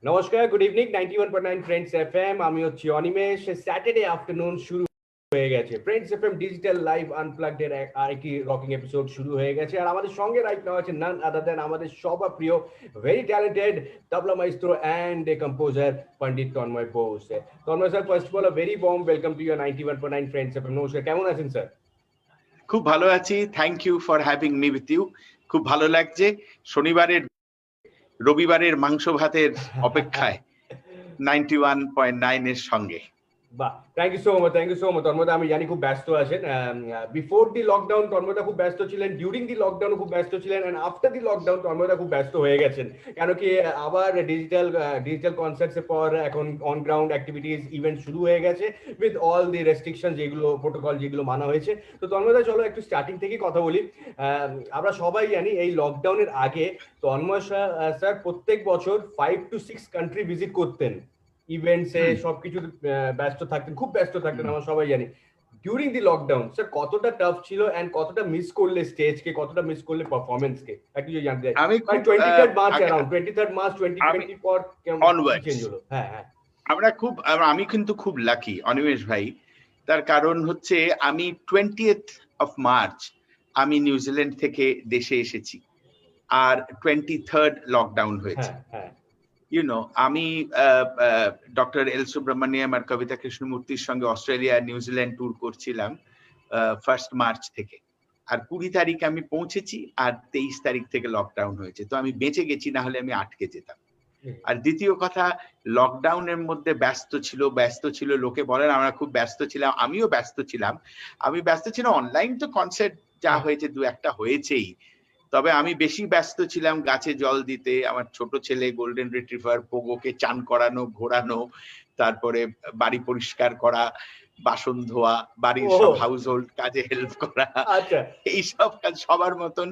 নমস্কার, good evening. 91.9 friends FM, আমি হচ্ছি অনিমেষ। স্যাটারডে আফটারনুন শুরু হয়ে গেছে। Friends FM digital live unplugged এর আরেকটি রকিং এপিসোড শুরু হয়ে গেছে। আর আমাদের সঙ্গে রাইট নাও আছে নান আদার দেন আমাদের সবার প্রিয়, very talented tabla maestro and a composer Pandit Tanmoy Bose. Tanmoy sir, first of all very warm welcome to your 91.9 friends FM. নমস্কার, কেমন আছেন স্যার? খুব ভালো আছি, thank you for having me with you. খুব ভালো লাগছে শনিবারের রবিবারের মাংস ভাতের অপেক্ষায় 91.9 এর সঙ্গে। বাহ, thank you so much, thank you so much. তন্ময়দা, আমি জানি খুব ব্যস্ত আছেন। বিফোর দি লকডাউন তন্ময়দা খুব ব্যস্ত ছিলেন, ডিউরিং দি লকডাউন খুব ব্যস্ত ছিলেন, এন্ড আফটার দি লকডাউন তন্ময়দা খুব ব্যস্ত হয়ে গেছেন। কেন কি আবার ডিজিটাল কনসার্টস এর পর এখন অন গ্রাউন্ড অ্যাক্টিভিটিস ইভেন্ট শুরু হয়ে গেছে উইথ অল দি রেস্ট্রিকশন, যেগুলো প্রোটোকল যেগুলো মানা হয়েছে। তো তন্ময়দা, চলো একটু স্টার্টিং থেকে কথা বলি। আমরা সবাই জানি এই লকডাউনের আগে তন্ময় স্যার প্রত্যেক বছর 5 to 6 কান্ট্রি ভিজিট করতেন, ইভেন্টসে সবকিছু ব্যস্ত থাকতেন, খুব ব্যস্ত থাকতেন, আমরা সবাই জানি। ডিউরিং দি লকডাউন স্যার কতটা টাফ ছিল, এন্ড কতটা মিস করলে স্টেজকে, কতটা মিস করলে পারফরমেন্সকে, একটু যদি জানতে চাই। আমি 23rd March, around 23rd March 2020 পর কেমন চেঞ্জ হলো? হ্যাঁ হ্যাঁ, আমি কিন্তু খুব লাকি অনিমেষ ভাই। তার কারণ হচ্ছে আমি 20th of মার্চ আমি নিউজিল্যান্ড থেকে দেশে এসেছি, আর 23rd লকডাউন হয়েছে। হ্যাঁ আমি ডক্টর এল সুব্রমণিয়াম আর কবিতা কৃষ্ণমূর্তির সঙ্গে অস্ট্রেলিয়া নিউজিল্যান্ড ট্যুর করছিলাম 1st মার্চ থেকে। আর 20 তারিখ আমি পৌঁছেছি, আর 23 তারিখ থেকে লকডাউন হয়েছে। তো আমি বেঁচে গেছি, না হলে আমি আটকে যেতাম। আর দ্বিতীয় কথা, লকডাউনের মধ্যে ব্যস্ত ছিল লোকে বলেন, আমরা খুব ব্যস্ত ছিলাম, আমিও ব্যস্ত ছিলাম। আমি ব্যস্ত ছিলাম, অনলাইন তো কনসার্ট যা হয়েছে 2-1টা হয়েছেই, তবে আমি বেশি ব্যস্ত ছিলাম গাছে জল দিতে, আমার ছোট ছেলে গোল্ডেন রিট্রিভার পোগোকে চান করানো, ঘোরানো, তারপরে বাড়ি পরিষ্কার করা, বাসন ধোয়া, বাড়ির সব হাউস হোল্ড কাজে হেল্প করা, এইসব কাজ সবার মতন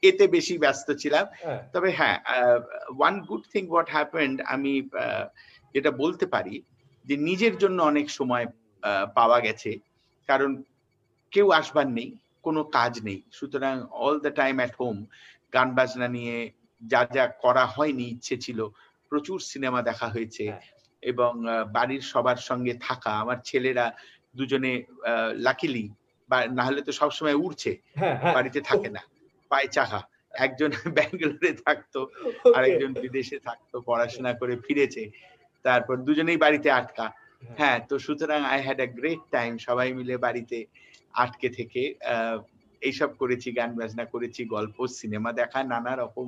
এতে বেশি ব্যস্ত ছিলাম। তবে হ্যাঁ, one good thing what happened, আমি যেটা বলতে পারি যে নিজের জন্য অনেক সময় পাওয়া গেছে, কারণ কেউ আসবার নেই, কোনো কাজ নেই, সুতরাং all the time at home গান বাজনা নিয়ে যা যা করা হয়নি, ইচ্ছে ছিল। প্রচুর সিনেমা দেখা হয়েছে, এবং বাড়ির সবার সঙ্গে থাকা। আমার ছেলেরা দুজনে লাকিলি, বা না হলে তো সবসময় উড়ছে, বাড়িতে থাকে না, পায়ে চাকা। একজন ব্যাঙ্গালোরে থাকতো, আরেকজন বিদেশে থাকতো, পড়াশোনা করে ফিরেছে, তারপর দুজনেই বাড়িতে আটকা। হ্যাঁ, তো সুতরাং I had a great time, সবাই মিলে বাড়িতে আটকে থেকে এইসব করেছি, গান বাজনা করেছি, গল্প, সিনেমা দেখা, নানা রকম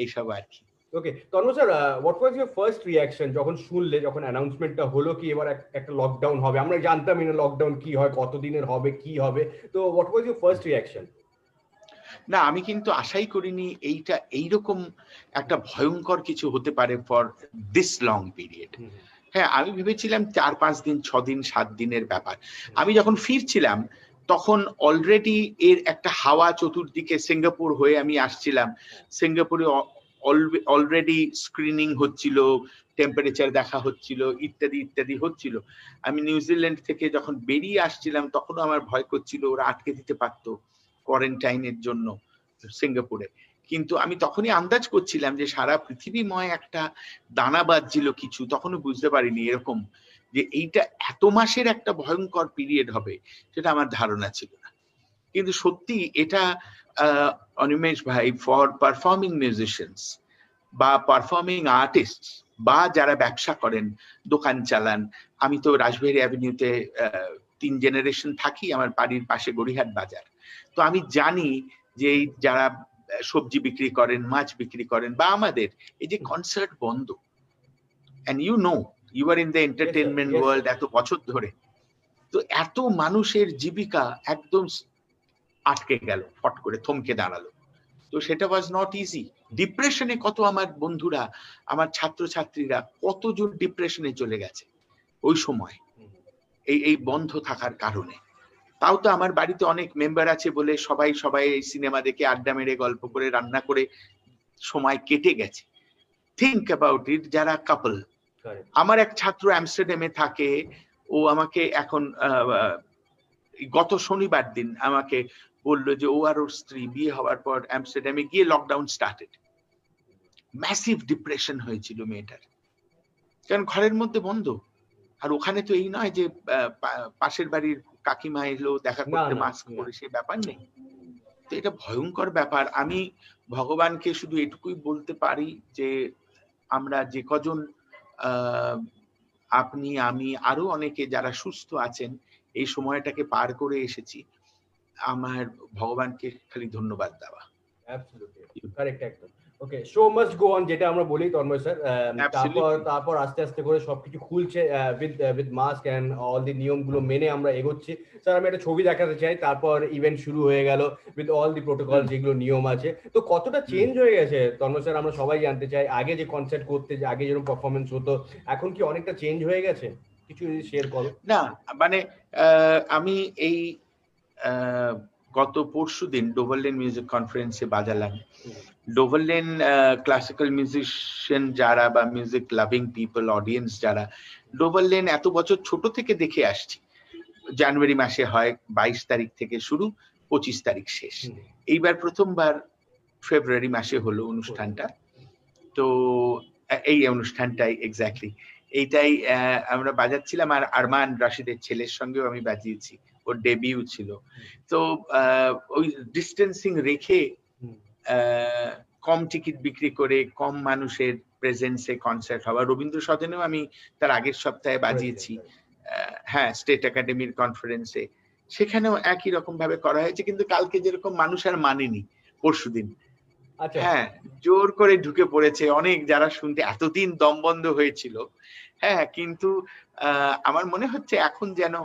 এইসব আর কি। Okay, Tanmoy sir, what was your first reaction যখন শুনলে, যখন অ্যানাউন্সমেন্টটা হলো কি এবার একটা লকডাউন হবে? আমরা জানতামই না লকডাউন কি হয়, কতদিনের হবে, কি হবে। তো what was your first reaction? না, আমি কিন্তু আশাই করিনি এইটা এইরকম একটা ভয়ঙ্কর কিছু হতে পারে ফর দিস লং পিরিয়ড। হ্যাঁ, আমি ভেবেছিলাম 4-5 দিন, 6 দিন, 7 দিনের ব্যাপার। আমি যখন ফিরছিলাম তখন অলরেডি এর একটা হাওয়া চতুর্দিকে, সিঙ্গাপুর হয়ে আমি আসছিলাম, সিঙ্গাপুরে অলরেডি স্ক্রিনিং হচ্ছিল, টেম্পারেচার দেখা হচ্ছিল, ইত্যাদি ইত্যাদি হচ্ছিল। আমি নিউজিল্যান্ড থেকে যখন বেরিয়ে আসছিলাম তখনও আমার ভয় করছিল ওরা আটকে দিতে পারতো কোয়ারেন্টাইনের জন্য সিঙ্গাপুরে। কিন্তু আমি তখনই আন্দাজ করছিলাম যে সারা পৃথিবীময় একটা দানা বাজছিল কিছু, তখনও বুঝতে পারিনি এরকম যে এইটা এত মাসের একটা ভয়ঙ্কর পিরিয়ড হবে, সেটা আমার ধারণা ছিল না। কিন্তু সত্যি এটা অনিমেষ ভাই, ফর পারফর্মিং মিউজিশিয়ানস বা পারফর্মিং আর্টিস্ট, বা যারা ব্যবসা করেন, দোকান চালান, আমি তো রাসবিহারী অ্যাভিনিউতে 3 জেনারেশন থাকি, আমার বাড়ির পাশে গড়িহাট বাজার। তো আমি জানি যে যারা সবজি বিক্রি করেন, মাছ বিক্রি করেন, বা আমাদের এই যে কনসার্ট বন্ধ, and you are in the entertainment world এত বছর ধরে, তো এত মানুষের জীবিকা একদম আটকে গেল, ফট করে থমকে দাঁড়ালো। তো সেটা ওয়াজ নট ইজি। ডিপ্রেশনে কত আমার বন্ধুরা, আমার ছাত্রছাত্রীরা কতজন ডিপ্রেশনে চলে গেছে ওই সময়, এই বন্ধ থাকার কারণে। তাও তো আমার বাড়িতে অনেক মেম্বার আছে বলে সবাই সিনেমা দেখে, আড্ডা মেরে, গল্প করে, রান্না করে সময় কেটে গেছে। থিঙ্ক অ্যাবাউট ইট, যারা কাপল। আমার এক ছাত্র অ্যামস্টারডামে থাকে, ও আমাকে এখন গত শনিবার দিন আমাকে বললো যে ও আর ওর স্ত্রী বিয়ে হওয়ার পর অ্যামস্টারডামে গিয়ে লকডাউন স্টার্টেড। ম্যাসিভ ডিপ্রেশন হয়েছিল মেয়েটার, কারণ ঘরের মধ্যে বন্ধ। আর ওখানে তো এই নয় যে পাশের বাড়ির কাকিমা এলো দেখা না করতে না মাস্ক না। পরে, সে ব্যাপার নেই। তো এটা ভয়ঙ্কর ব্যাপার। আমি ভগবানকে শুধু এটুকুই বলতে পারি যে আমরা যে কজন আহ আপনি, আমি, আরো অনেকে যারা সুস্থ আছেন এই সময়টাকে পার করে এসেছি, আমার ভগবানকে খালি ধন্যবাদ দেওয়া। অ্যাবসলিউটলি কারেক্ট একদম। ওকে, শো মাস্ট গো অন যেটা আমরা বলি তন্ময় স্যার। তারপর Absolutely. তারপর আস্তে আস্তে করে সবকিছু খুলছে with mask and all the নিয়মগুলো মেনে আমরা এগোচ্ছি। স্যার আমি একটা ছবি দেখাতে চাই, তারপর ইভেন্ট শুরু হয়ে গেল উইথ অল দি প্রোটোকল হুম, যেগুলো নিয়ম আছে। তো কতটা হুম। চেঞ্জ হয়ে গেছে তন্ময় স্যার, আমরা সবাই জানতে চাই। আগে যে কনসার্ট করতে, যে আগে যেরকম পারফরমেন্স হতো, এখন কি অনেকটা চেঞ্জ হয়ে গেছে? কিছু যদি শেয়ার করো। না, মানে আমি এই আহ, গত পরশুদিন ডোভারলেন মিউজিক কনফারেন্সে বাজালাম। হুম, ডোভারলেন ক্লাসিক্যাল মিউজিশিয়ান যারা বা মিউজিক লাভিং পিপল, অডিয়েন্স যারা, ডোভারলেন এত বছর ছোট থেকে দেখে আসছি। জানুয়ারি মাসে হয়, 22 তারিখ থেকে শুরু, 25 তারিখ শেষ। হুম, এইবার প্রথমবার ফেব্রুয়ারি মাসে হলো অনুষ্ঠানটা। তো এই অনুষ্ঠানটাই এক্স্যাক্টলি এইটাই আমরা বাজাচ্ছিলাম, আর আরমান রাশিদের ছেলের সঙ্গেও আমি বাজিয়েছি, ওর ডেবিউ ছিল। তো ওই ডিস্টেন্সিং রেখে হুম, কম টিকিট বিক্রি করে কম মানুষের প্রেজেন্সে কনসার্ট হওয়া। রবীন্দ্র সদনেও আমি তার আগের সপ্তাহে করেছিলেন, বাজিয়েছি, correct। হ্যাঁ, স্টেট একাডেমির কনফারেন্সে, সেখানেও একই রকম ভাবে করা হয়েছে। কিন্তু কালকে যেরকম মানুষ আর মানেনি, পরশুদিন আচ্ছা। হ্যাঁ জোর করে ঢুকে পড়েছে অনেক, যারা শুনতে এতদিন দম বন্ধ হয়েছিল। হ্যাঁ, কিন্তু আমার মনে হচ্ছে এখন যেন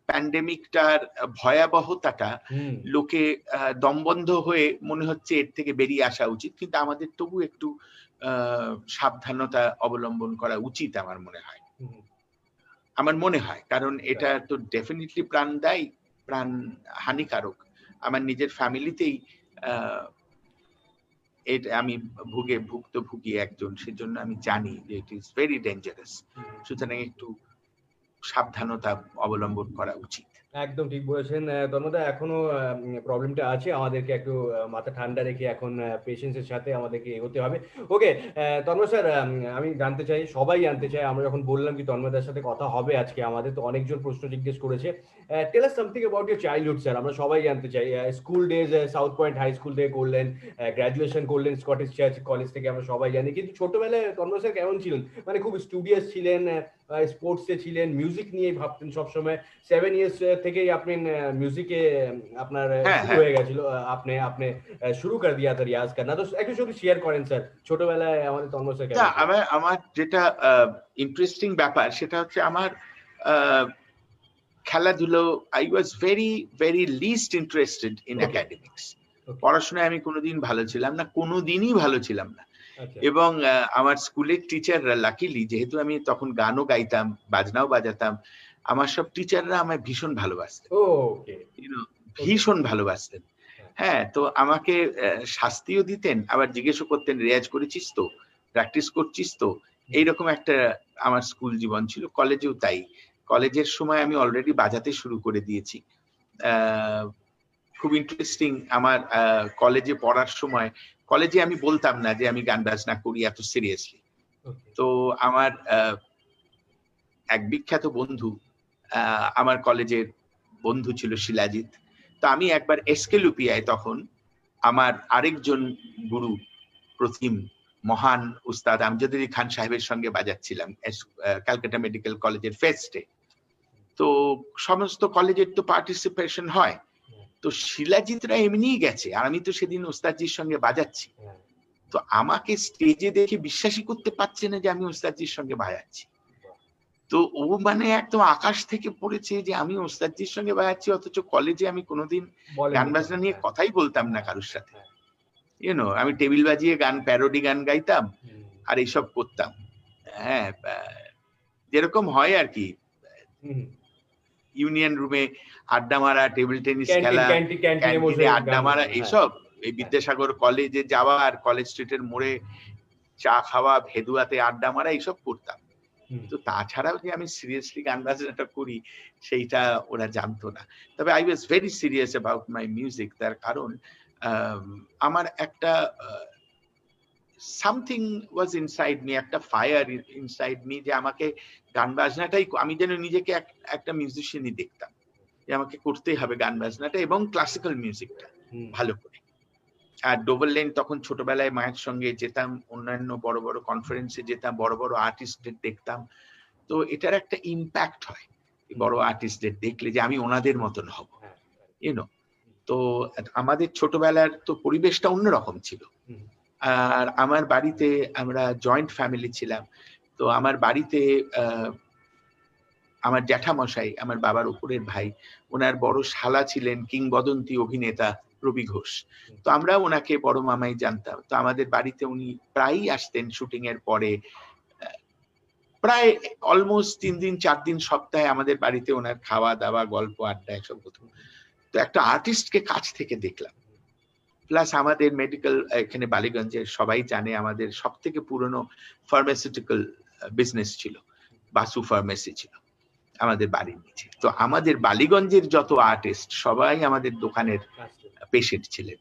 প্যান্ডেমিকটার ভয়াবহতাটা হুম, লোকে দমবন্ধ হয়ে মনে হচ্ছে এর থেকে বেরিয়ে আসা উচিত, কিন্তু আমাদের তবু একটু সাবধানতা অবলম্বন করা উচিত আমার মনে হয়। হুম, আমার মনে হয়, কারণ এটা correct। তো ডেফিনেটলি প্রাণদায়ী, প্রাণ হানিকারক। আমার নিজের ফ্যামিলিতেই আহ এটা আমি ভুক্তভোগী একজন, সেজন্য আমি জানি যে ইট ইজ ভেরি ডেঞ্জারাস। হুম। সুতরাং একটু সাবধানতা অবলম্বন করা উচিত। একদম ঠিক বলেছেন তন্ময়দা। এখনো প্রবলেমটা আছে, আমাদেরকে একটু মাথা ঠান্ডা রেখে এখন পেশেন্সের সাথে আমাদেরকে এগোতে হবে। ওকে তন্ময় স্যার, আমি জানতে চাই, সবাই জানতে চাই, আমরা যখন বললাম কি তন্ময়দার সাথে কথা হবে আজকে আমাদের, তো অনেকজন প্রশ্ন জিজ্ঞেস করেছে। Tell us something about your childhood sir, আমরা সবাই জানতে চাই। School days South Point High School থেকে করলেন, গ্রাজুয়েশন করলেন স্কটিশ চার্চ কলেজ থেকে, আমরা সবাই জানি। কিন্তু ছোটবেলায় তন্ময় স্যার কেমন ছিলেন? মানে খুব স্টুডিয়াস ছিলেন, স্পোর্টসে ছিলেন, মিউজিক নিয়ে ভাবতেন সবসময়। 7 ইয়ার্স থেকেই আপনি মিউজিকে আপনার হ্যাঁ, শুরু হ্যাঁ। হয়ে গেছিল। আপনি আপনি শুরু করে দিয়া था रियाज करना। तो একটু যদি শেয়ার করেন স্যার, ছোটবেলায় আমাদের তন্ময় স্যার না, কেমন ছিলেন? আমার আমার যেটা ইন্টারেস্টিং ব্যাপার সেটা হচ্ছে আমার আহ, খেলাধুলো, I was very very least interested in okay, academics. Okay, পড়াশোনায় আমি কোনোদিন ভালো ছিলাম না, কোনোদিনই ভালো ছিলাম না। আচ্ছা, এবং আমার স্কুলের টিচাররা, লাকিলি যেহেতু আমি তখন গানও গাইতাম, বাজনাও বাজাতাম, আমার সব টিচাররা আমায় ভীষণ ভালোবাসতেন, ওকে, you know, ওকে, ভীষণ ভালোবাসতেন। হ্যাঁ, হ্যাঁ, তো আমাকে শাস্তিও দিতেন, আবার জিজ্ঞেসও করতেন, রেয়াজ করেছিস তো, প্র্যাকটিস করছিস তো। হুম, এইরকম একটা আমার স্কুল জীবন ছিল। কলেজেও তাই। কলেজের সময় আমি অলরেডি বাজাতে শুরু করে দিয়েছি। আহ, খুব ইন্টারেস্টিং, আমার কলেজে পড়ার সময়, কলেজে আমি বলতাম না যে আমি গান বাজনা করি এত সিরিয়াসলি। ওকে, তো আমার এক বিখ্যাত বন্ধু, আমার কলেজের বন্ধু ছিল শিলাজিৎ। তো আমি একবার এসকেলুপিয়ায় তখন আমার আরেকজন গুরু, প্রতিম মহান উস্তাদ আমজাদ আলী খান সাহেবের সঙ্গে বাজাচ্ছিলাম ক্যালকাটা মেডিকেল কলেজের ফেস্টে। তো সমস্ত কলেজের তো পার্টিসিপেশন হয়, হ্যাঁ, তো শিলাজিৎরা এমনিই গেছে, আর আমি তো সেদিন ওস্তাদজির সঙ্গে বাজাচ্ছি। হ্যাঁ, তো আমাকে স্টেজে দেখে বিশ্বাসই করতে পারছে না যে আমি ওস্তাদজির সঙ্গে বাজাচ্ছি। বাহ! তো ও মানে একদম আকাশ থেকে পড়েছে যে আমি ওস্তাদজির সঙ্গে বাজাচ্ছি, অথচ কলেজে আমি কোনোদিন গান বলেননি বাজনা কথা, নিয়ে হ্যাঁ, কথাই বলতাম না হ্যাঁ, কারোর হ্যাঁ, সাথে। হ্যাঁ, আমি টেবিল বাজিয়ে গান, প্যারোডি গান গাইতাম হুম, আর এইসব করতাম। হ্যাঁ, যেরকম হয় আর কি, হুম, ইউনিয়ন রুমে আড্ডা মারা, টেবিল টেনিস ক্যান্টিন খেলা, ক্যান্টিন ক্যান্টিনে বসে ক্যান্টিনে আড্ডা গান মারা, বাজানো, হ্যাঁ, এইসব। এই হ্যাঁ, বিদ্যাসাগর কলেজে যাওয়া আর কলেজ স্ট্রিটের মোড়ে চা খাওয়া, ভেদুয়াতে আড্ডা মারা, এইসব করতাম। হুম, তো তাছাড়াও যে আমি সিরিয়াসলি গান বাজনাটা করি সেইটা ওরা জানতো না। তবে I was very serious about my music. তার কারণ আমার একটা সামথিং ওয়াজ ইনসাইড মি, একটা ফায়ার ইনসাইড মি, যে আমাকে গান বাজনাটাই, আমি যেন নিজেকে একটা মিউজিশিয়ানই দেখতাম, যে আমাকে করতেই হবে গান বাজনাটা এবং ক্লাসিক্যাল মিউজিকটা ভালো করে। আর ডোভার লেন তখন ছোটবেলায় মায়ের সঙ্গে যেতাম, অন্যান্য বড় বড় কনফারেন্সে যেতাম, বড় বড় আর্টিস্টদের দেখতাম। তো এটার একটা ইম্প্যাক্ট হয় বড় আর্টিস্টদের দেখলে, যে আমি ওনাদের মতন হব, ইউনো। তো আমাদের ছোটবেলার তো পরিবেশটা অন্যরকম ছিল। আর আমার বাড়িতে, আমরা জয়েন্ট ফ্যামিলি ছিলাম, তো আমার বাড়িতে আমার জ্যাঠামশাই, আমার বাবার উপরের ভাই, ওনার বড় শালা ছিলেন কিংবদন্তি অভিনেতা রবি ঘোষ। তো আমরা ওনাকে বড় মামাই জানতাম। তো আমাদের বাড়িতে উনি প্রায়ই আসতেন শুটিং এর পরে, প্রায় অলমোস্ট 3 দিন 4 দিন সপ্তাহে আমাদের বাড়িতে ওনার খাওয়া দাওয়া, গল্প আড্ডা এসব হতো। তো একটা আর্টিস্টকে কাছ থেকে দেখলাম। প্লাস আমাদের মেডিকেল, এখানে বালিগঞ্জের সবাই জানে আমাদের সব থেকে পুরনো ফার্মাসিউটিক্যাল বিজনেস ছিল, বাসু ফার্মেসি ছিল আমাদের বাড়ির নিচে। তো আমাদের বালিগঞ্জের যত আর্টিস্ট সবাই আমাদের দোকানের পেশেন্ট ছিলেন।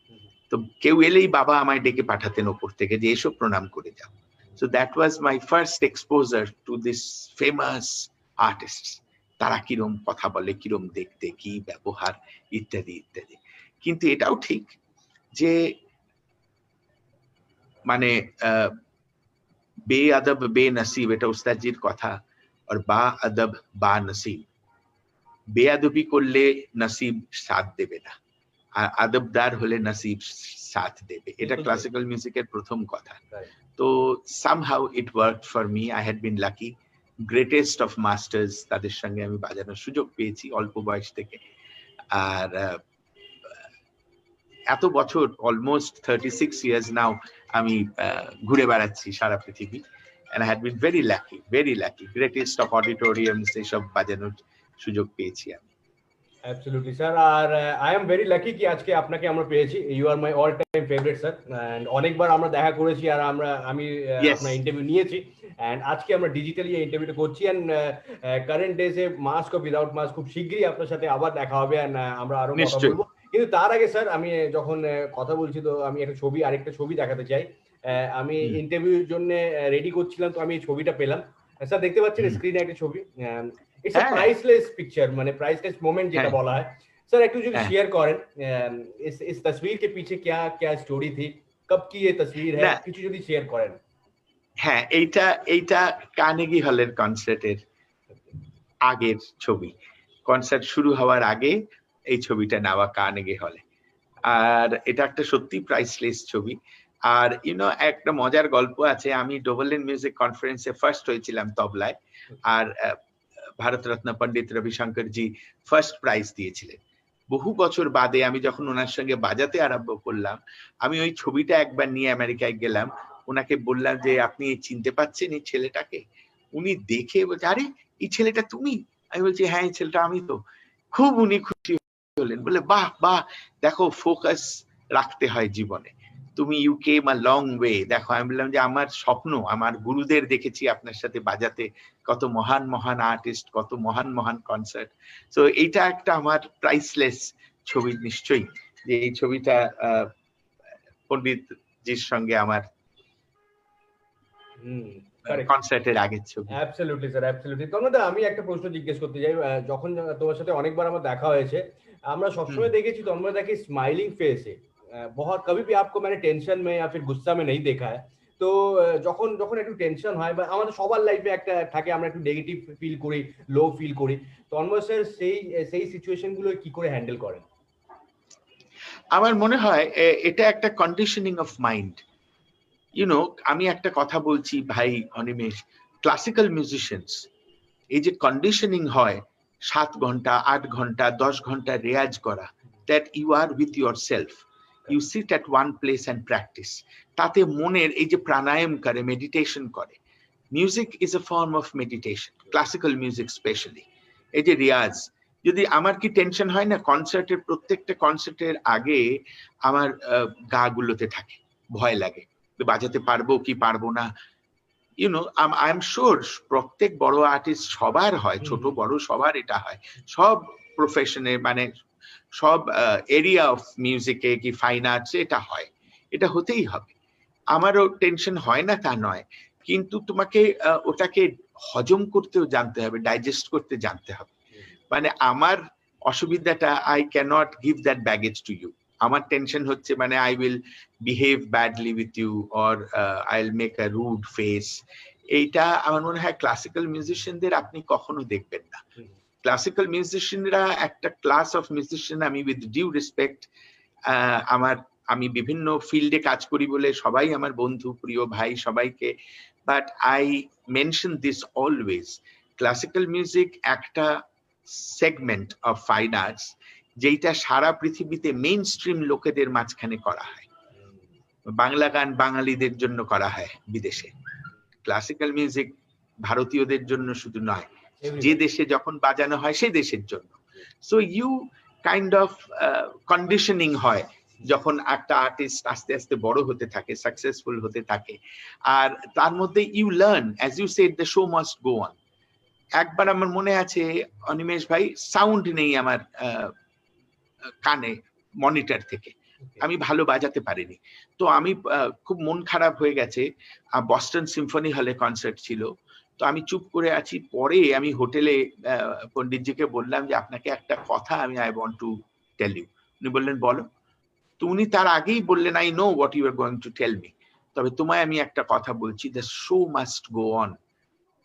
তো কেউ এলেই বাবা আমায় ডেকে পাঠাতেন ওপর থেকে, যে এসব প্রণাম করে যাও। So that was my first exposure to this famous artists. তারা কিরম কথা বলে, কিরম দেখতে, কি ব্যবহার, ইত্যাদি ইত্যাদি। কিন্তু এটাও ঠিক যে মানে বে আদব বে নসিব, এটা উস্তাদজির কথা, আর বা আদব বা নসিব। বেয়াদবি করলে নসিব সাথ দেবে না, আর আদবদার হলে নসিব সাথ দেবে, এটা ক্লাসিক্যাল মিউজিকের প্রথম কথা। তো somehow it worked for me. I had been lucky. Greatest of masters, তাদের সঙ্গে আমি বাজানোর সুযোগ পেয়েছি অল্প বয়স থেকে। আর এত বছর, অলমোস্ট 36 years now, আমি ঘুরে বেড়াচ্ছি সারা পৃথিবী। And I had been very lucky. Greatest of auditoriums এসব বাজানোর সুযোগ পেয়েছি আমি। Absolutely, sir. R I am very lucky কি আজকে আপনাকে আমরা পেয়েছি। You are my all time favorite, sir. And অনেকবার আমরা দেখা করেছি, আর আমি আপনার ইন্টারভিউ নিয়েছি, and আজকে আমরা ডিজিটালি এই ইন্টারভিউটা করছি। and কারেন্ট ডেজে মাস্ক ও উইদাউট মাস্ক খুব শীঘ্রই আপনার সাথে আবার দেখা হবে, and আমরা আরো কথা বলবো। কিন্তু তার আগে স্যার, আমি যখন কথা বলছি, তো আমি আরেকটা ছবি দেখাতে চাই। আমি ইন্টারভিউর জন্য রেডি করছিলাম, তো আমি এই ছবিটা পেলাম। স্যার দেখতে পাচ্ছেন স্ক্রিনে একটা ছবি। It's a priceless picture, মানে priceless moment যেটা বলা হয়। স্যার একটু যদি শেয়ার করেন, इस तस्वीर के पीछे क्या স্টোরি थी, कब की ये तस्वीर है, কিছু যদি শেয়ার করেন। হ্যাঁ, এইটা কার্নেগি হলের কনসার্টের আগের ছবি। কনসার্ট শুরু হওয়ার আগে এই ছবিটা নেওয়া কার্নেগি হলে। আর এটা একটা সত্যি প্রাইসলেস ছবি। আর একটা মজার গল্প আছে। আমি ডোভারলেন মিউজিক কনফারেন্সে ফার্স্ট হয়েছিলাম তবলায়, আর ভারতরত্ন পণ্ডিত রবিশঙ্কর জি ফার্স্ট প্রাইজ দিয়েছিলেন। বহু বছর বাদে আমি যখন ওনার সঙ্গে বাজাতে আরম্ভ করলাম, আমি ওই ছবিটা একবার নিয়ে আমেরিকায় গেলাম, ওনাকে বললাম যে আপনি চিনতে পাচ্ছেন এই ছেলেটাকে? উনি দেখে বলছে, আরে এই ছেলেটা তুমি? আমি বলছি হ্যাঁ, এই ছেলেটা আমি। তো খুব উনি খুশি হলেন, বলে বাহ বাহ, দেখো ফোকাস রাখতে হয় জীবনে, তুমি you came a long way. দেখো, আমি বললাম যে আমার স্বপ্ন, আমার গুরুদের দেখেছি আপনার সাথে বাজাতে, কত মহান মহান আর্টিস্ট, কত মহান মহান কনসার্ট। তো এইটা একটা আমার প্রাইসলেস ছবি নিশ্চয়ই, যে এই ছবিটা পণ্ডিত জির সঙ্গে আমার কনসার্টের আগের ছবি। Absolutely sir, absolutely. তন্ময়দা, আমি একটা প্রশ্ন জিজ্ঞেস করতে চাই। যখন তোমার সাথে অনেকবার আমার দেখা হয়েছে, আমরা সবসময় দেখেছি তন্ময়দাকে স্মাইলিং ফেসে। बहुत कभी भी आपको मैंने टेंशन में या फिर गुस्सा में नहीं देखा है। তো যখন একটু টেনশন হয়, বা আমাদের সবার লাইফে একটা থাকে, আমরা একটু নেগেটিভ ফিল করি, লো ফিল করি, তন্ময় স্যার সেই সিচুয়েশন গুলো কি করে হ্যান্ডেল করেন? আমার মনে হয় এটা একটা কন্ডিশনিং অফ মাইন্ড। আমি একটা কথা বলছি ভাই অনিমেষ, ক্লাসিক্যাল মিউজিশিয়ানস, এই যে কন্ডিশনিং হয় 7 ঘন্টা 8 ঘন্টা 10 ঘন্টা রেয়াজ করা, that you are with yourself, you sit at one place and practice, তাতে মনের এই যে প্রাণায়াম করে, মেডিটেশন করে। Music is a form of meditation, classical music specially. এই যে রিয়াজ, যদি আমার কি টেনশন হয় না, কনসার্টের প্রত্যেকটা কনসার্টের আগে আমার গা গুলোতে থাকে, ভয় লাগে বাজাতে পারবো কি পারবো না। আই এম শিওর প্রত্যেক বড় আর্টিস্ট সবার হয়, ছোট বড় সবার এটা হয়, সব প্রফেশনে, মানে সব এরিয়া অফ মিউজিকে কি ফাইন আর্টস এটা হয়, এটা হতেই হবে। আমারও টেনশন হয় না তা নয়, কিন্তু তোমাকে ওটাকে হজম করতেও জানতে হবে, ডাইজেস্ট করতে জানতে হবে। মানে আমার অসুবিধাটা, I can't give that baggage to you. আমার টেনশন হচ্ছে মানে I will behave badly with you, or I will make a rude face. এইটা আমার মনে হয় ক্লাসিক্যাল মিউজিশিয়ানদের আপনি কখনো দেখবেন না। ক্লাসিক্যাল মিউজিশিয়ানরা একটা ক্লাস অফ মিউজিশিয়ান, আমি উইথ ডিউ রেসপেক্ট, আমি বিভিন্ন ফিল্ডে কাজ করি বলে সবাই আমার বন্ধু, প্রিয় ভাই সবাইকে, but I mention this always, classical music একটা সেগমেন্ট অফ ফাইন আর্টস যেটা সারা পৃথিবীতে মেইন স্ট্রিম লোকেদের মাঝখানে করা হয়। বাংলা গান বাঙালিদের জন্য করা হয় বিদেশে, ক্লাসিক্যাল মিউজিক ভারতীয়দের জন্য শুধু নয়, যে দেশে যখন বাজানো হয় সেই দেশের জন্য। So you kind of conditioning হয় যখন একটা আর্টিস্ট আস্তে আস্তে বড় হতে থাকে, সাকসেসফুল হতে থাকে, আর তার মধ্যে you learn, as you said, the show must go on. একবার আমার মনে আছে অনিমেষ ভাই, সাউন্ড নেই আমার কানে মনিটর থেকে, আমি ভালো বাজাতে পারিনি। তো আমি খুব মন খারাপ হয়ে গেছে, বস্টন সিম্ফনি হলে কনসার্ট ছিল, তো আমি চুপ করে আছি। পরে আমি হোটেলে পণ্ডিতজিকে বললাম যে আপনাকে একটা কথা আমি I want to tell you. উনি বললেন বলো। তো উনি তার আগেই বললেন, I know what you are going to tell me, তবে তোমায় আমি একটা কথা বলছি, the show must go on.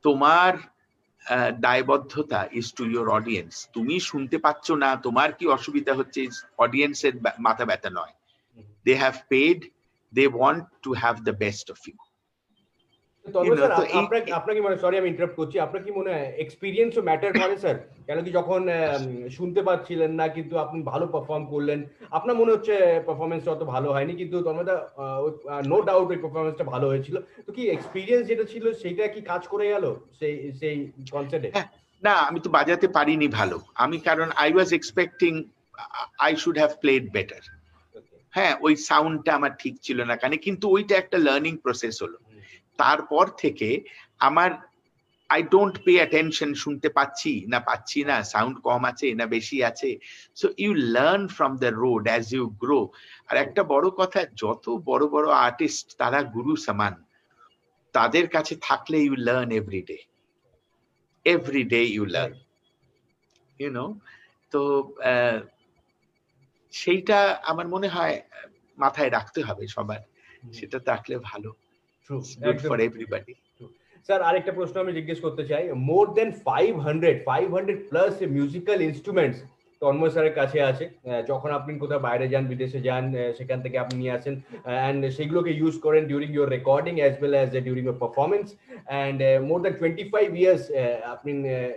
তোমার দায়বদ্ধতা ইজ টু ইউর অডিয়েন্স। তুমি শুনতে পাচ্ছ না, তোমার কি অসুবিধা হচ্ছে, অডিয়েন্সের মাথা ব্যথা নয়। They have paid, they want to have the best of you. আপনাকে মানে সরি আমি ইন্টারাপ্ট করছি, আপনার কি মনে হয় এক্সপিরিয়েন্সও ম্যাটার করে স্যার? কেন কি যখন শুনতে পাচ্ছিলেন না কিন্তু আপনি ভালো পারফর্ম করলেন, আপনার মনে হচ্ছে পারফরমেন্সটা অত ভালো হয়নি, কিন্তু তন্ময়দা নো ডাউট ওই পারফরমেন্সটা ভালো হয়েছিল, তো কি এক্সপিরিয়েন্স যেটা ছিল সেটা কি কাজ করে গেল সেই সেই কনসার্টে? না, আমি তো বাজাতে পারিনি ভালো, আমি কারণ I was expecting I should have played better. হ্যাঁ, ওই সাউন্ডটা আমার ঠিক ছিল না কানে, কিন্তু ওইটা একটা লার্নিং প্রসেস হলো। তারপর থেকে আমার আই ডোন্ট পে অ্যাটেনশন, শুনতে পাচ্ছি না, সাউন্ড কম আছে না বেশি আছে। So you learn from the road as you grow. আর একটা বড় কথা, যত বড় বড় আর্টিস্ট তারা গুরু সমান, তাদের কাছে থাকলে you learn every day you learn, you know. তো সেইটা আমার মনে হয় মাথায় রাখতে হবে সবার, সেটা থাকলে ভালো, গুড ফর এভরিবডি। স্যার আরেকটা প্রশ্ন আমি জিজ্ঞেস করতে চাই, মোর দেন 500 প্লাস মিউজিক্যাল ইনস্ট্রুমেন্টস তন্ময় স্যারের কাছে আছে। যখন আপনি কোথাও বাইরে যান, বিদেশে যান, সেখান থেকে আপনি নিয়ে আসেন অ্যান্ড সেগুলোকে ইউজ করেন during your recording as well as during your performance, and more than 25 years अपनी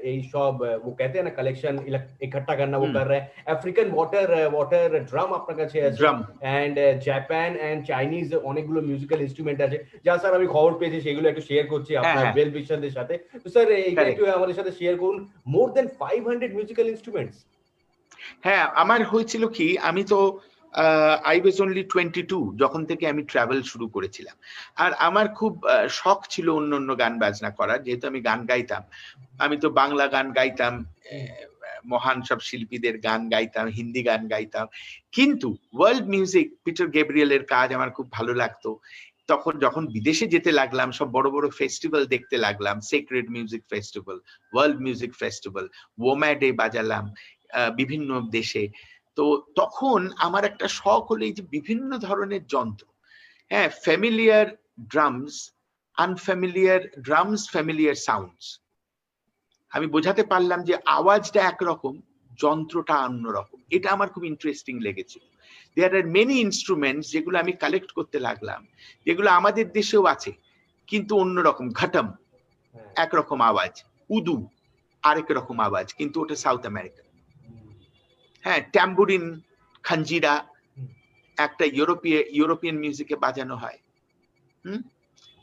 यही सब वो कहते हैं ना कलेक्शन इकट्ठा करना वो कर रहे हैं। अफ्रीकान वाटर ड्राम আপনার কাছে আছে, এন্ড জাপান এন্ড চাইনিজ অনেকগুলো মিউজিক্যাল ইনস্ট্রুমেন্ট আছে যা স্যার আমি খবর পেয়েছি, সেগুলো একটু শেয়ার করছি আপনার ওয়েল উইশারদের সাথে। তো স্যার এইটা একটু আমাদের সাথে শেয়ার করুন, মোর দেন 500 মিউজিক্যাল ইনস্ট্রুমেন্টস। হ্যাঁ, আমার হয়েছিল কি, আমি তো আই ওয়াজ অনলি 22 যখন থেকে আমি ট্রাভেল শুরু করেছিলাম। আর আমার খুব শখ ছিল অন্য অন্য গান বাজনা করার, যেহেতু আমি গান গাইতাম। আমি তো বাংলা গান গাইতাম, মহান সব শিল্পীদের গান গাইতাম, হিন্দি গান গাইতাম, কিন্তু ওয়ার্ল্ড মিউজিক, পিটার গ্যাব্রিয়েলের কাজ আমার খুব ভালো লাগতো। তখন যখন বিদেশে যেতে লাগলাম, সব বড় বড় ফেস্টিভ্যাল দেখতে লাগলাম, sacred music festival, world music festival, ওম্যাডে বাজালাম বিভিন্ন দেশে। তো তখন আমার একটা শখ হলো এই যে বিভিন্ন ধরনের যন্ত্র, হ্যাঁ, familiar drums, unfamiliar drums, familiar sounds. আমি বোঝাতে পারলাম যে আওয়াজটা একরকম, যন্ত্রটা অন্যরকম। এটা আমার খুব ইন্টারেস্টিং লেগেছিল। দেয়ার আর মেনি ইনস্ট্রুমেন্টস যেগুলো আমি কালেক্ট করতে লাগলাম, যেগুলো আমাদের দেশেও আছে কিন্তু অন্যরকম। ঘটম একরকম আওয়াজ, উদু আরেক রকম আওয়াজ, কিন্তু ওটা সাউথ আমেরিকা। হ্যাঁ, ট্যাম্বুরিন, খাঞ্জিরা একটা ইউরোপিয়ান মিউজিকে বাজানো হয়,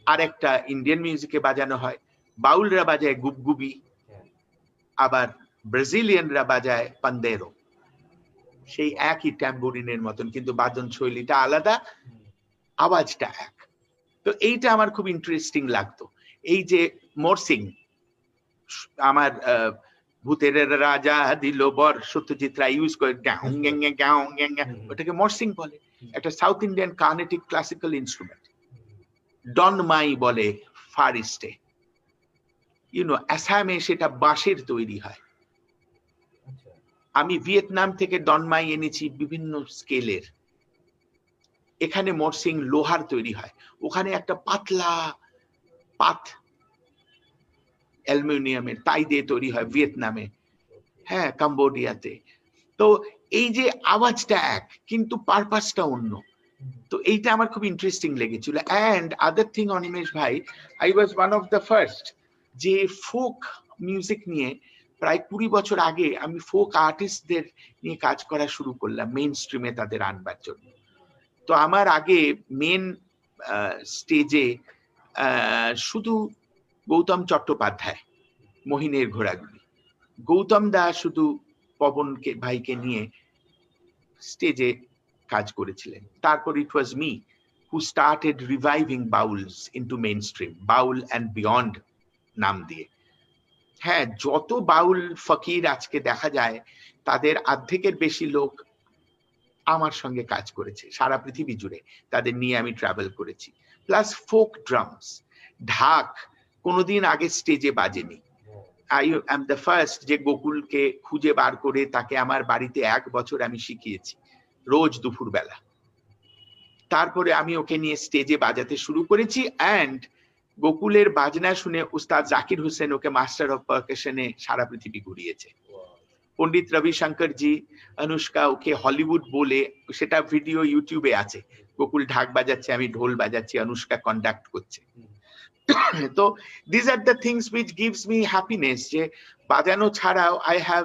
আর একটা ইন্ডিয়ান মিউজিকে বাজানো হয়। বাউলরা বাজায় গুবগুবি, আবার ব্রাজিলিয়ানরা বাজায় পান্দেরো, সেই একই ট্যাম্বুরিনের মতন, কিন্তু বাদন শৈলীটা আলাদা, আওয়াজটা এক। তো এইটা আমার খুব ইন্টারেস্টিং লাগতো। এই যে মরসিং, আমার ভূতের রাজা দিল বর, সত্যজিৎ রায় ইউজ করে, ওটাকে মরসিং বলে, একটা south Indian Carnatic classical instrument. ডনমাই বলে ফার ইস্টে, আসামে সেটা বাঁশের তৈরি হয়। আমি ভিয়েতনাম থেকে ডনমাই এনেছি বিভিন্ন স্কেলের, এখানে মরসিং লোহার তৈরি হয়, ওখানে একটা পাতলা পাত অ্যালুমিনিয়ামের তাই দিয়ে তৈরি হয় ভিয়েতনামে, হ্যাঁ কাম্বোডিয়াতে। তো এই যে আওয়াজটা এক কিন্তু পারপাসটা অন্য, তো এইটা আমার খুব ইন্টারেস্টিং লেগেছিল। অ্যান্ড আদার থিং অনিমেষ ভাই, I was one of the first যে ফোক মিউজিক নিয়ে প্রায় 20 বছর আগে আমি ফোক আর্টিস্টদের নিয়ে কাজ করা শুরু করলাম মেইন স্ট্রিমে তাদের আনবার জন্য। তো আমার আগে মেন স্টেজে শুধু গৌতম চট্টোপাধ্যায়, মহিনের ঘোড়াগুলি, গৌতম দা শুধু পবনকে ভাইকে নিয়ে স্টেজে কাজ করেছিলেন। তারপর it was me who started reviving Bauls into mainstream, Baul and beyond নাম দিয়ে। হ্যাঁ, যত বাউল ফকির আজকে দেখা যায় তাদের অর্ধেকের বেশি লোক আমার সঙ্গে কাজ করেছে সারা পৃথিবী জুড়ে, তাদের নিয়ে আমি ট্রাভেল করেছি। প্লাস ফোক ড্রামস, ঢাক কোনোদিন আগে স্টেজে বাজেনি। আই এম দ্য ফার্স্ট যে গোকুলকে খুঁজে বার করে তাকে আমার বাড়িতে 1 বছর আমি শিখিয়েছি রোজ দুপুর বেলা। তারপরে আমি ওকে নিয়ে স্টেজে বাজাতে শুরু করেছি, অ্যান্ড গোকুলের বাজনা শুনে উস্তাদ জাকির হোসেন ওকে মাস্টার অফ পারকাশনে সারা পৃথিবী ঘুরিয়েছে। পন্ডিত রবিশঙ্কর জি, অনুষ্কা ওকে হলিউড বলে, সেটা ভিডিও ইউটিউবে আছে, গোকুল ঢাক বাজাচ্ছে, আমি ঢোল বাজাচ্ছি, অনুষ্কা কন্ডাক্ট করছে। তো this are the things which gives me happiness, যে বাজানো ছাড়াও I have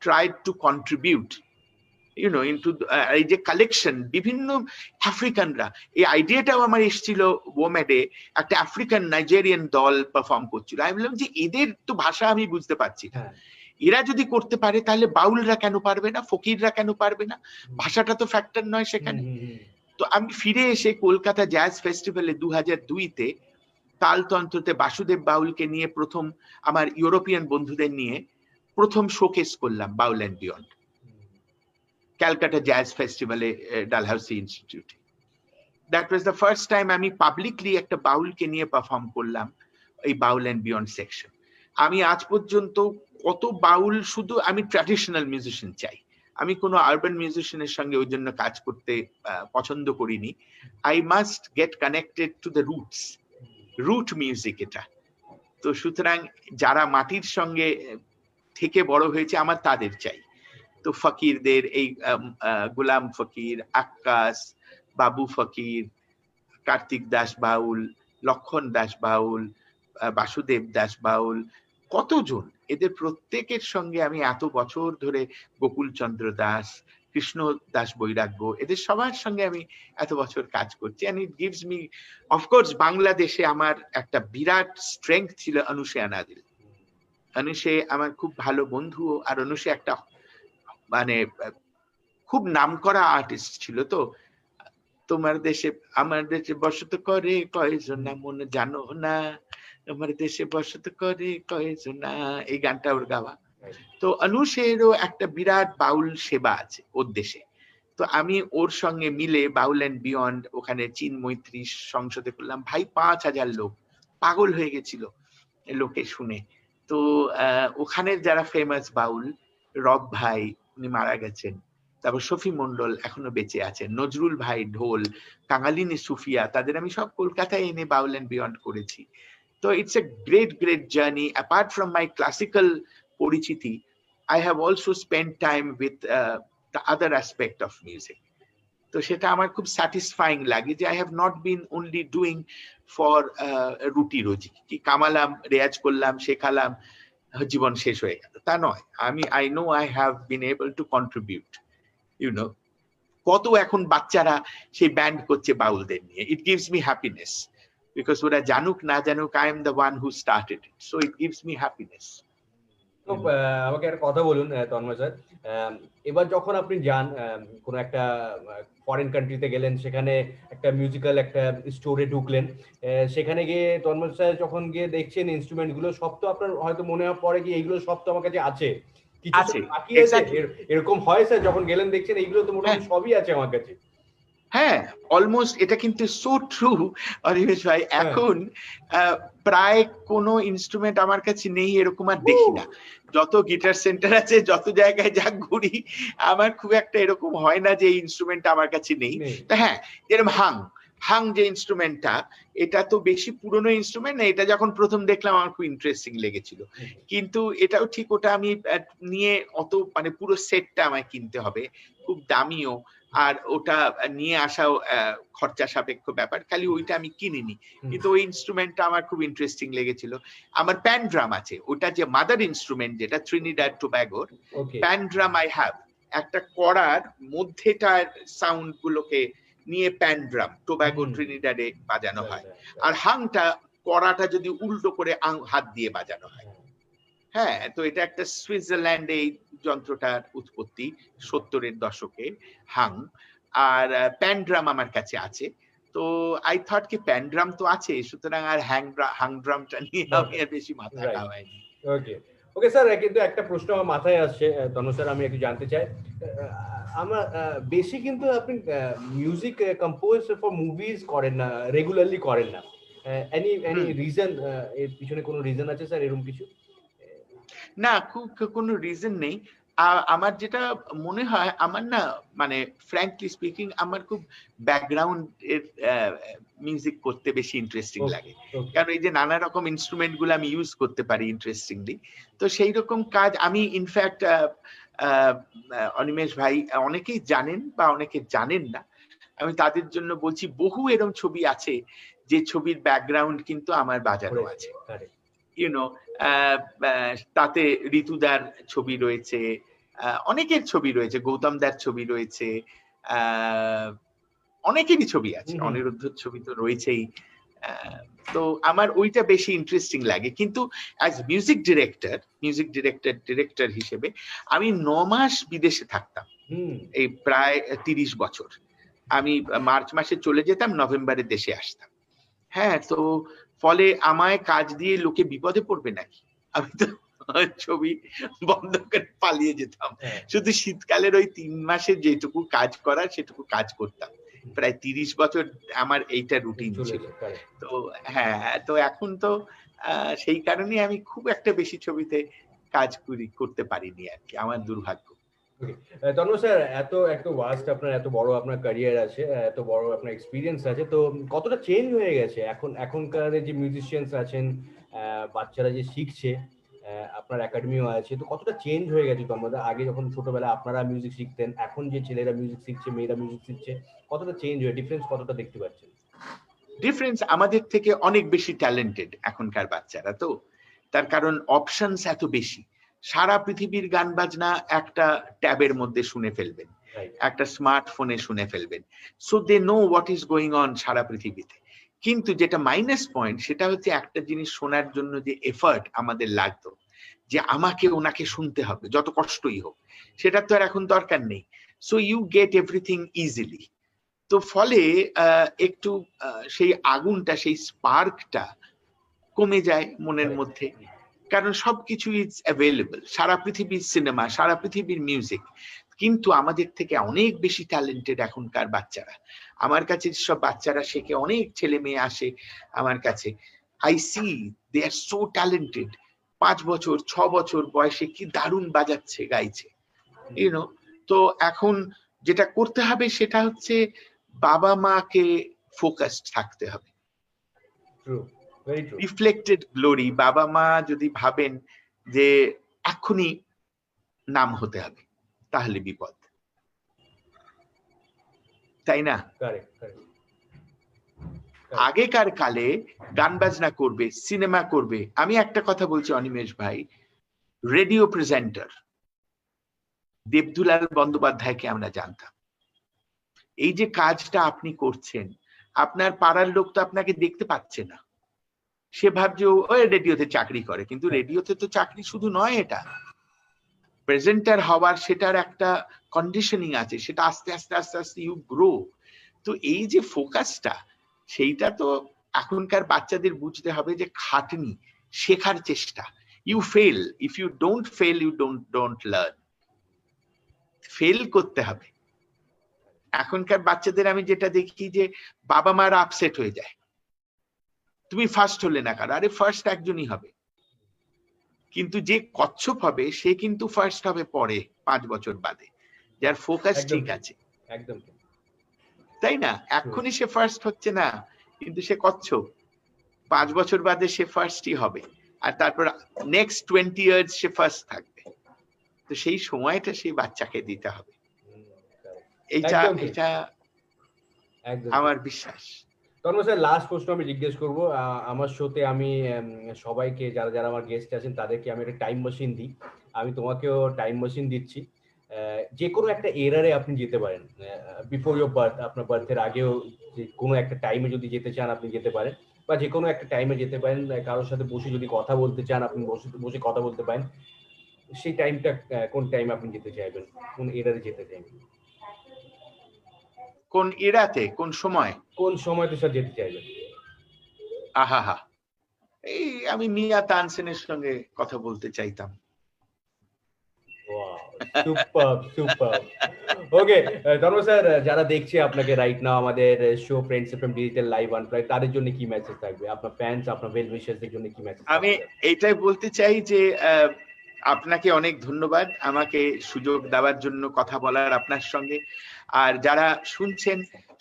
tried to contribute into এই যে কালেকশন বিভিন্ন আফ্রিকানরা। এই আইডিয়াটাও আমার এসেছিল ওমেডে, একটা আফ্রিকান নাইজেরিয়ান দল পারফর্ম করছিল। আমি বললাম যে এদের তো ভাষা আমি বুঝতে পারছি না, এরা যদি করতে পারে তাহলে বাউলরা কেন পারবে না, ফকিররা কেন পারবে না, ভাষাটা তো ফ্যাক্টর নয় সেখানে। তো আমি ফিরে এসে কলকাতা জ্যাজ ফেস্টিভ্যালে 2002-তে তালতন্ত্রতে বাসুদেব বাউলকে নিয়ে প্রথম আমার ইউরোপিয়ান বন্ধুদের নিয়ে প্রথম শোকেস করলাম বাউল অ্যান্ড বিয়ন্ড, ক্যালকাটা জ্যাজ ফেস্টিভ্যালে ডালহাউসি ইনস্টিটিউটে। That was the first time আমি পাবলিকলি একটা বাউলকে নিয়ে পারফর্ম করলাম এই বাউল অ্যান্ড বিয়ন্ড সেকশন। আমি আজ পর্যন্ত কত বাউল, শুধু আমি ট্র্যাডিশনাল মিউজিশিয়ান চাই, আমি কোনো আরবান মিউজিশিয়ানের সঙ্গে ওই জন্য কাজ করতে পছন্দ করিনি। I must get connected to the roots, root music এটা। তো সুতরাং যারা মাটির সঙ্গে থেকে বড় হয়েছে আমার তাদের চাই। তো ফকিরদের এই গোলাম ফকির, আক্কাস, বাবু ফকির, কার্তিক দাস বাউল, লক্ষণ দাস বাউল, বাসুদেব দাস বাউল, কতজন, এদের প্রত্যেকের সঙ্গে আমি এত বছর ধরে, গোকুল চন্দ্র দাস, কৃষ্ণ দাস বৈরাগ্য, এদের সবার সঙ্গে আমি এত বছর কাজ করছি। and it gives me, of course, বাংলাদেশে আমার একটা বিরাট স্ট্রেংথ ছিল অনুষে আনাদিল। অনুষে আমার খুব ভালো বন্ধু, আর অনুষে একটা মানে খুব নামকরা আর্টিস্ট ছিল। তো তোমার দেশে আমার দেশে বসত করে কয়জন না মনে জানো না, আমার দেশে বসত করে কয়জন না, এই গানটা ওর গাওয়া। তো অনুষেরও একটা বিরাট বাউল সেবা আছে ওর দেশে। তো আমি ওর সঙ্গে মিলে বাউল অ্যান্ড বিয়ন্ড ওখানে চীন মৈত্রী সংসদে করলাম। ভাই 5000 লোক পাগল হয়ে গেছিল লোকে শুনে। তো ওখানের যারা ফেমাস বাউল, রব ভাই উনি মারা গেছেন, তারপর শফি মন্ডল এখনো বেঁচে আছেন, নজরুল ভাই ঢোল, কাঙালিনী সুফিয়া, তাদের আমি সব কলকাতায় এনে বাউল অ্যান্ড বিয়ন্ড করেছি। তো it's a great journey. Apart from my classical পরিচিতি, I have also spent time with the other aspect of music. তো সেটা আমার খুব স্যাটিসফাইং লাগে যে I have not been only doing for রুটি রোজি, কি কামালাম, রেয়াজ করলাম, শেখালাম, জীবন শেষ হয়ে গেল, তা নয়। আমি I know I have been able to contribute, কত এখন বাচ্চারা সেই ব্যান্ড করছে বাউলদের নিয়ে। It gives me happiness because ওরা জানুক না জানুক I am the one who started it, so it gives me happiness. তো আমাকে একটা কথা বলুন তন্ময় স্যার, এবার যখন আপনি যান কোনো একটা ফরেন কান্ট্রিতে গেলেন, সেখানে একটা মিউজিক্যাল একটা স্টোরে ঢুকলেন, সেখানে গিয়ে তন্ময় স্যার যখন গিয়ে দেখছেন ইনস্ট্রুমেন্ট গুলো, সব তো আপনার হয়তো মনে পড়ে কি এইগুলো সব তো আমার কাছে আছে, কিছু বাকি আছে, এরকম হয় স্যার? যখন গেলেন দেখছেন এইগুলো তো মোটামুটি সবই আছে আমার কাছে। হ্যাঁ, অলমোস্ট এটা কিন্তু সো ট্রু অনিমেষ ভাই। হ্যাঁ। এখন প্রায় কোনো ইনস্ট্রুমেন্ট আমার কাছে নেই এরকম আর দেখি না। যত গিটার সেন্টার আছে, যত জায়গায় যা ঘুরি, আমার খুব একটা এরকম হয় না যে এই ইনস্ট্রুমেন্টটা আমার কাছে নেই। তো হ্যাঁ, যেরকম হাং যে ইনস্ট্রুমেন্টটা, এটা তো বেশি পুরনো ইনস্ট্রুমেন্ট না। এটা যখন প্রথম দেখলাম আমার খুব ইন্টারেস্টিং লেগেছিল, কিন্তু এটাও ঠিক ওটা আমি নিয়ে অত মানে পুরো সেটটা আমায় কিনতে হবে, খুব দামিও, আর ওটা নিয়ে আসাও খরচা সাপেক্ষ ব্যাপার, খালি ওইটা আমি কিনিনি। কিন্তু ওই ইনস্ট্রুমেন্টটা আমার খুব ইন্টারেস্টিং লেগেছিল। আমার প্যান ড্রাম আছে, ওটা যে মাদার ইনস্ট্রুমেন্ট, যেটা ট্রিনিডাড টোব্যাগোর প্যান ড্রাম আই হ্যাভ। একটা কড়ার মধ্যেটার সাউন্ড গুলোকে নিয়ে প্যান ড্রাম টোব্যাগো ট্রিনিডাডে বাজানো হয়, আর হাংটা কড়াটা যদি উল্টো করে হাত দিয়ে বাজানো হয়। হ্যাঁ, তো এটা একটা সুইজারল্যান্ডে এই যন্ত্রটার উৎপত্তি 70-এর দশকে, হাং। আর প্যান ড্রাম আমার কাছে আছে। তো আই থট কি প্যান ড্রাম তো আছে, সুতরাং আর হাং ড্রামটা নিয়ে আমি আর বেশি মাথা খাওয়াইনি। ওকে ওকে স্যার, কিন্তু একটা প্রশ্ন আমার মাথায় আসছে তনু স্যার, আমি একটু জানতে চাই। আমার বেশি কিন্তু আপনি মিউজিক কম্পোজ ফর মুভিজ করেন না, রেগুলারলি করেন না। এনি রিজন, এর পিছনে কোনো রিজন আছে স্যার এরকম কিছু? না, খুব কোনো রিজন নেই। আমার যেটা মনে হয়, আমার না মানে ফ্র্যাঙ্কলি স্পিকিং আমার খুব ব্যাকগ্রাউন্ড এর মিউজিক করতে বেশি ইন্টারেস্টিং লাগে, কারণ এই যে নানা রকম ইনস্ট্রুমেন্ট গুলো আমি ইউজ করতে পারি ইন্টারেস্টিংলি। তো সেই রকম কাজ আমি ইনফ্যাক্ট অনিমেষ ভাই, অনেকেই জানেন বা অনেকে জানেন না, আমি তাদের জন্য বলছি, বহু এরকম ছবি আছে যে ছবির ব্যাকগ্রাউন্ড কিন্তু আমার বাজানো আছে। ইউনো, তাতে ঋতুদার ছবি রয়েছে, অনেকের ছবি রয়েছে, গৌতম দার ছবি রয়েছে, অনেকেরই ছবি আছে, অনিরুদ্ধর ছবি তো রয়েছেই। তো আমার ওইটা বেশি ইন্টারেস্টিং লাগে। কিন্তু অ্যাজ মিউজিক ডিরেক্টর হিসেবে আমি 9 মাস বিদেশে থাকতাম, এই প্রায় 30 বছর। আমি মার্চ মাসে চলে যেতাম, নভেম্বরে দেশে আসতাম। হ্যাঁ, তো ফলে আমায় কাজ দিয়ে লোকে বিপদে পড়বে নাকি, আমি তো ছবি বন্ধ করে পালিয়ে যেতাম। শুধু শীতকালের ওই 3 মাসে যেটুকু কাজ করার সেটুকু কাজ করতাম। প্রায় 30 বছর আমার এইটা রুটিন ছিল। তো হ্যাঁ, তো এখন তো সেই কারণে আমি খুব একটা বেশি ছবিতে কাজ করতে পারিনি আর কি, আমার দুর্ভাগ্য। তন্ম স্যার, এত ওয়াস্ট আপনার, এত বড় আপনার ক্যারিয়ার আছে, এত বড় আপনার এক্সপিরিয়েন্স আছে, তো কতটা চেঞ্জ হয়ে গেছে এখনকার যে মিউজিশিয়ানস আছেন, বাচ্চারা যে শিখছে, আপনার একাডেমিও আছে, তো কতটা চেঞ্জ হয়ে গেছে তন্ময়দা? আগে যখন ছোটবেলা আপনারা মিউজিক শিখতেন, এখন যে ছেলেরা মিউজিক শিখছে, মেয়েরা মিউজিক শিখছে, কতটা চেঞ্জ হয়ে, ডিফারেন্স কতটা দেখতে পাচ্ছেন? ডিফারেন্স আমাদের থেকে অনেক বেশি ট্যালেন্টেড এখনকার বাচ্চারা, তো তার কারণ অপশনস এত বেশি। সারা পৃথিবীর গান বাজনা একটা ট্যাবের মধ্যে শুনে ফেলবেন, একটা স্মার্টফোনে শুনে ফেলবেন। So they know what is going on সারা পৃথিবীতে। কিন্তু যেটা মাইনাস পয়েন্ট, সেটা হচ্ছে একটা জিনিস শোনার জন্য যে এফার্ট আমাদের লাগতো, যে আমাকে ওনাকে শুনতে হবে যত কষ্টই হোক, সেটা তো আর এখন দরকার নেই। So you get everything easily. তো ফলে একটু সেই আগুনটা, সেই স্পার্কটা কমে যায় মনের মধ্যে, কারণ সবকিছু ইজ অ্যাভেলেবল, সারা পৃথিবীর সিনেমা, সারা পৃথিবীর মিউজিক। কিন্তু আমাদের থেকে অনেক বেশি ট্যালেন্টেড এখনকার বাচ্চারা। আমার কাছে সব বাচ্চারা শেখে, অনেক ছেলে মেয়ে আসে আমার কাছে, I see they are so talented. 5 বছর 6 বছর বয়সে কি দারুণ বাজাচ্ছে, গাইছে, ইউনো। তো এখন যেটা করতে হবে সেটা হচ্ছে বাবা মাকে ফোকাসড থাকতে হবে। রিফ্লেক্টেড গ্লোরি, বাবা মা যদি ভাবেন যে এখনই নাম হতে হবে, তাহলে বিপদ, তাই না? আগেকার কালে গান বাজনা করবে, সিনেমা করবে। আমি একটা কথা বলছি অনিমেষ ভাই, রেডিও প্রেজেন্টার দেবদুলাল বন্দ্যোপাধ্যায়কে আমরা জানতাম। এই যে কাজটা আপনি করছেন, আপনার পাড়ার লোক তো আপনাকে দেখতে পাচ্ছে না, সে ভাবছে ওই রেডিওতে চাকরি করে, কিন্তু রেডিওতে তো চাকরি শুধু নয়, এটা প্রেজেন্টার হওয়ার সেটার একটা কন্ডিশনিং আছে, সেটা আস্তে আস্তে আস্তে আস্তে ইউ গ্রো। তো এই যে ফোকাসটা, সেইটা তো এখনকার বাচ্চাদের বুঝতে হবে, যে খাটনি, শেখার চেষ্টা। You fail, if you don't fail you don't learn. Fail করতে হবে, এখনকার বাচ্চাদের আমি যেটা দেখি যে বাবা মারা আপসেট হয়ে যায়, তুমি ফার্স্ট হলে না কারো, আরে ফার্স্ট একজনই হবে, কিন্তু যে কচ্ছপ হবে সে কিন্তু ফার্স্ট হবে পরে 5 বছর বাদে, যার ফোকাস একদম ঠিক ঠিক, আছে, একদম ঠিক। তাই না? এখনই সে ফার্স্ট হচ্ছে না, কিন্তু সে কচ্ছপ, 5 বছর বাদে সে ফার্স্টই হবে, আর তারপর নেক্সট 20 ইয়ার্স সে ফার্স্ট থাকবে। তো সেই সময়টা সেই বাচ্চাকে দিতে হবে, এইটা একদম ঠিক, এটা একদম ঠিক। আমার বিশ্বাস। তন্ময় স্যার, লাস্ট প্রশ্ন আমি জিজ্ঞেস করবো। আমার শোতে আমি সবাইকে, যারা যারা আমার গেস্ট আছেন তাদেরকে আমি একটা টাইম মেশিন দিই, আমি তোমাকেও টাইম মেশিন দিচ্ছি। যে কোনো একটা এরারে আপনি যেতে পারেন, বিফোর ইয়োর বার্থ, আপনার বার্থের আগেও যে কোনো একটা টাইমে যদি যেতে চান আপনি যেতে পারেন, বা যে কোনো একটা টাইমে যেতে পারেন, কারোর সাথে বসে যদি কথা বলতে চান আপনি বসে বসে কথা বলতে পারেন। সেই টাইমটা কোন টাইমে আপনি যেতে চাইবেন, কোন এরারে যেতে চাইবেন? কোন এরাতে, কোন সময়? কোন সময়তে স্যার যেতে চাইবেন? আহা, এই আমি মিয়া তানসেনের সঙ্গে কথা বলতে চাইতাম। Super super. ওকে ধর্ম স্যার, যারা দেখছে আপনাকে রাইট নাও আমাদের show Friends FM digital live অনপ্লাই, তাদের জন্য কি মেসেজ থাকবে? আপনার ফ্যান্স, আপনার ওয়েল উইশার্সদের জন্য কি মেসেজ আমি থাকবে? এইটাই বলতে চাই যে আপনাকে অনেক ধন্যবাদ আমাকে সুযোগ দেওয়ার জন্য কথা বলার আপনার সঙ্গে। আর যারা শুনছেন,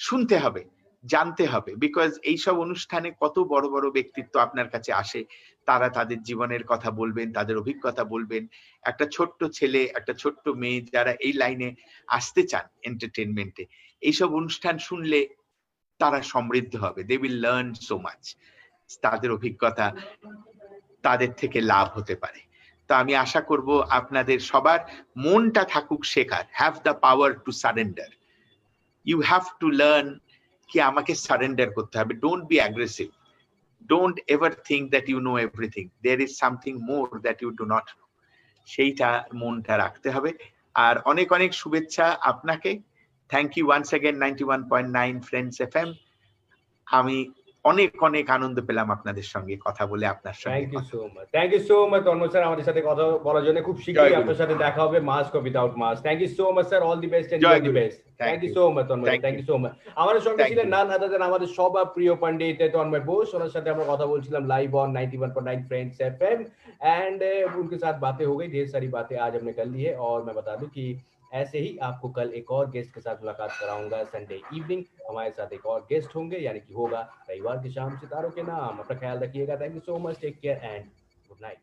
শুনতে হবে, জানতে হবে, বিকজ এইসব অনুষ্ঠানে কত বড় বড় ব্যক্তিত্ব আপনার কাছে আসে, তারা তাদের জীবনের কথা বলবেন, তাদের অভিজ্ঞতা বলবেন। একটা ছোট্ট ছেলে, একটা ছোট্ট মেয়ে যারা এই লাইনে আসতে চান এন্টারটেনমেন্টে, এইসব অনুষ্ঠান শুনলে তারা সমৃদ্ধ হবে, they will learn so much, তাদের অভিজ্ঞতা তাদের থেকে লাভ হতে পারে। তো আমি আশা করব আপনাদের সবার মনটা থাকুক শেখার, have the power to surrender, you have to learn কি আমাকে সারেন্ডার করতে হবে, don't be aggressive, don't ever think that you know everything, there is something more that you do not know, সেইটা মনটা রাখতে হবে। আর অনেক অনেক শুভেচ্ছা আপনাকে, thank you once again 91.9 friends FM. আমি অনেক অনেক আনন্দ পেলাম আপনাদের সঙ্গে কথা বলে, আপনার সঙ্গে থ্যাংক ইউ কথা সো বলে। Much, thank you so much Tanmoy sir আমাদের সাথে কথা বলার জন্য। খুব জয় শীঘ্রই গুরু, আপনার সাথে দেখা হবে, mask or without mask. Thank you so much sir, all the best and you Joy are the guru, best. Thank thank you you, so much Tanmoy, thank thank you, you so much. আমাদের সঙ্গে থ্যাংক ছিলেন ইউ। নান আদার দেন আমাদের সবার প্রিয় পণ্ডিত তন্ময় বোস, ওনার সাথে আমরা কথা বলছিলাম live on 91.9 friends FM and उनके साथ बातें हो गई, ढेर सारी बातें आज हमने कर ली है। और मैं बता दूं कि ऐसे ही आपको कल एक और गेस्ट के साथ मुलाकात कराऊंगा संडे इवनिंग। हमारे साथ एक और गेस्ट होंगे, यानी कि होगा रविवार की शाम सितारों के नाम। अपना ख्याल रखिएगा। Thank you so much, take care and good night.